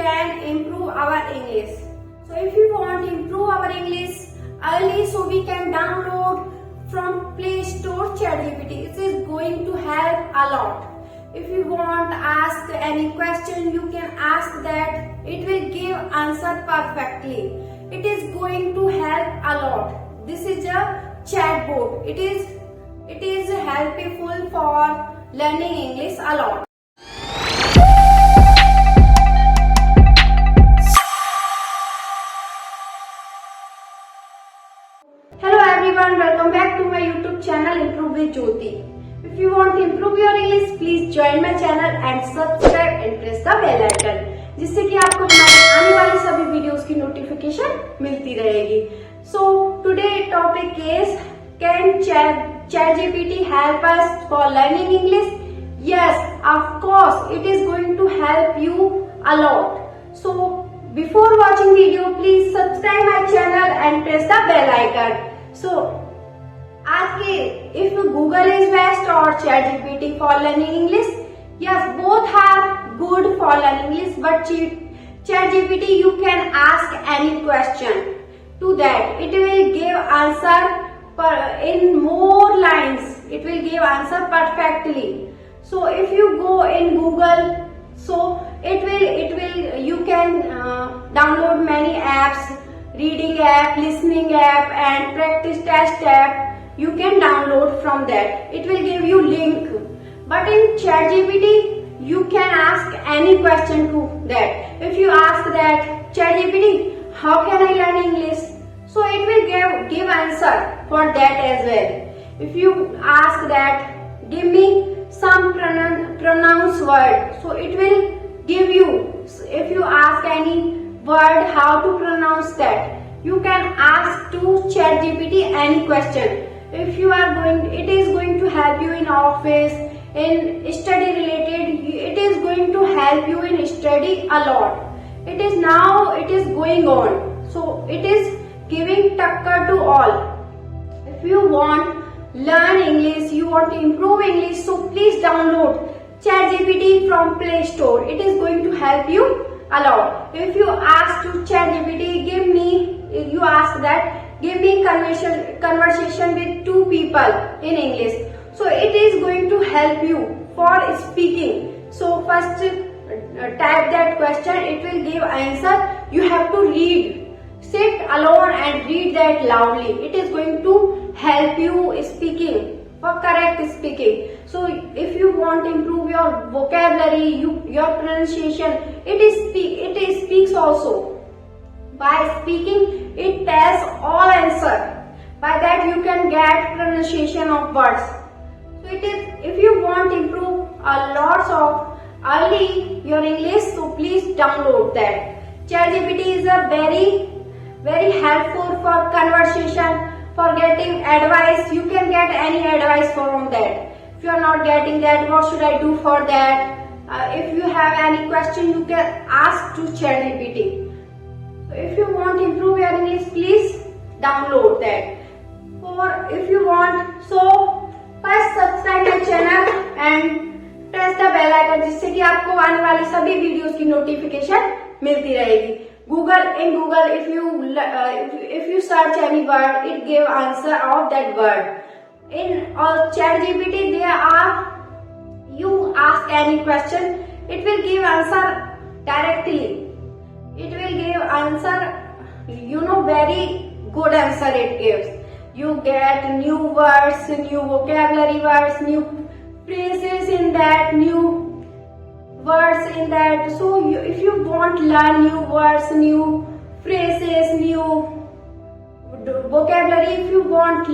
can improve our English. So if you want to improve our English early, so we can download from Play Store ChatGPT. It is going to help a lot. If you want to ask any question, you can ask that. It will give answer perfectly. It is going to help a lot. This is a chatbot. It is helpful for learning English a lot. Hello everyone, welcome back to my YouTube channel Improve with Jyoti. If you want to improve your English, please join my channel and subscribe and press the bell icon, जिससे कि आपको हमारे आने वाली सभी videos की notification मिलती रहेगी. So today topic is, can ChatGPT help us for learning English? Yes, of course, it is going to help you a lot. So before watching video, please subscribe my channel and press the bell icon. So आज के if Google is best or ChatGPT for learning English? Yes, both are good for learning English, but ChatGPT you can ask any question to that. It will give answer in more lines. It will give answer perfectly. So if you go in Google, so you can download many apps, reading app, listening app and practice test app. You can download from that. It will give you link. But in ChatGPT, you can ask any question to that. If you ask that, ChatGPT, how can I learn English? So it will give answer for that as well. If you ask that, give me some pronouns word. So it will give you. If you ask any word, how to pronounce that. You can ask to ChatGPT any question. If you are going, it is going to help you in office, in study related. It is going to help you in study a lot. It is going on. So it is giving takkar to all. If you want learn English, you want to improve English, so please download ChatGPT from Play Store. It is going to help you a lot. If you ask to ChatGPT, you ask that, give me conversation with two people in English. So it is going to help you for speaking. So first type that question, it will give answer. You have to read. Sit alone and read that loudly. It is going to help you speaking, for correct speaking. So if you want to improve your vocabulary, your pronunciation, it speaks also. By speaking, it tells all answer. By that you can get pronunciation of words. So if you want to improve a lot of early your English, so please download that. ChatGPT is a very helpful for conversation, for getting advice. You can get any advice from that. If you are not getting that, what should I do for that? If you have any question, you can ask to ChatGPT. So if you want to improve your English, please download that. Or if you want, so first subscribe my channel and press the bell icon, जिससे कि आपको आने वाली सभी videos की notification मिलती रहेगी. In Google, if you search any word, it give answer of that word. In ChatGPT, you ask any question, it will give answer directly. It will give answer, very good answer it gives. You get new words, new vocabulary words, new phrases in that, new words in that. So if you want to learn new words, new phrases, new vocabulary, if you want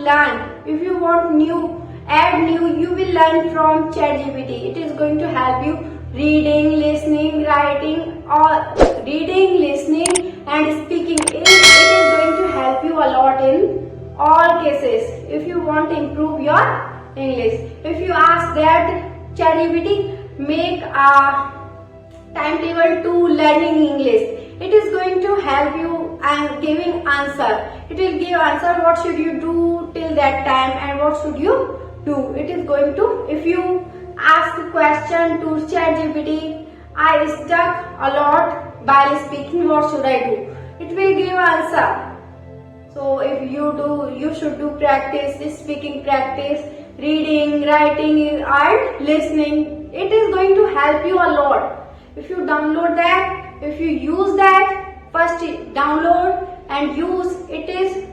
add new, you will learn from ChatGPT. It is going to help you reading, listening, writing, or reading, listening and speaking. It is going to help you a lot in all cases if you want to improve your English. If you ask that ChatGPT, make a timetable to learning English, it is going to help you and giving answer. It will give answer what should you do till that time and what should you do. It is going to, if you ask a question to ChatGPT, I stuck a lot while speaking, what should I do? It will give answer. So if you should do practice, speaking practice, reading, writing and listening. It is going to help you a lot. If you download that, if you use that, first download and use. It is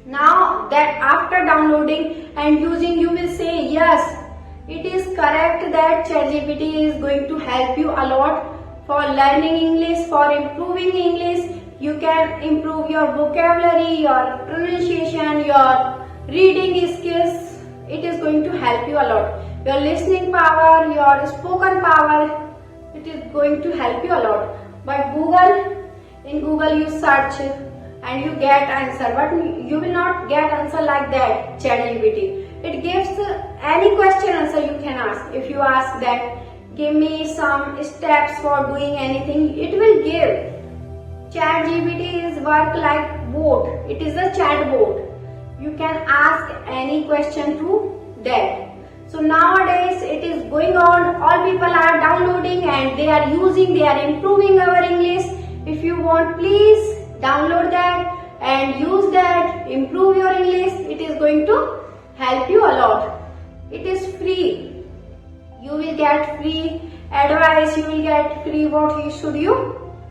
now that after downloading and using, you will say yes, it is correct that ChatGPT is going to help you a lot for learning English, for improving English. You can improve your vocabulary, your pronunciation, your reading skills. It is going to help you a lot. Your listening power, your spoken power, it is going to help you a lot. But in Google you search and you get answer, but you will not get answer like that. ChatGPT, it gives any question answer you can ask. If you ask that, give me some steps for doing anything, it will give. ChatGPT is work like bot. It is a chat bot. You can ask any question to that. So nowadays it is going on. All people are downloading and they are using. They are improving our English. If you want, please download that and use that. Improve your English. It is going to help you a lot. It is free. You will get free advice. You will get free what you should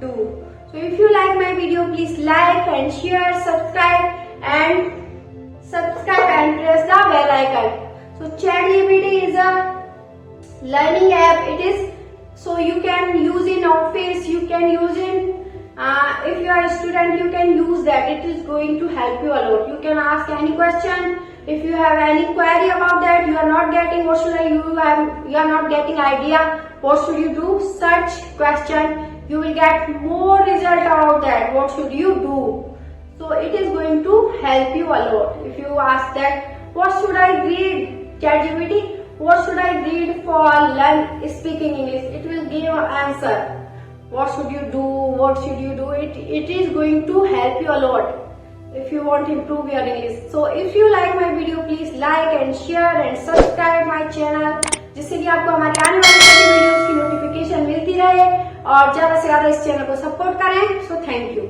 do. So if you like my video, please like and share, subscribe and press the bell icon. So ChatGPT is a learning app. It is so you can use in office. You can use in if you are a student, you can use that. It is going to help you a lot. You can ask any question. If you have any query about that, you are not getting what should I do, you are not getting idea what should you do, search question. You will get more result about that. What should you do? So it is going to help you a lot. If you ask that, what should I read? ChatGPT, what should I read for learn speaking English? It will give an answer. What should you do? What should you do? It is going to help you a lot if you want to improve your English. So if you like my video, please like and share and subscribe my channel, जिससे कि आपको हमारे आने वाली सभी videos की notification मिलती रहे और ज्यादा से ज्यादा इस चैनल को सपोर्ट करें. So thank you.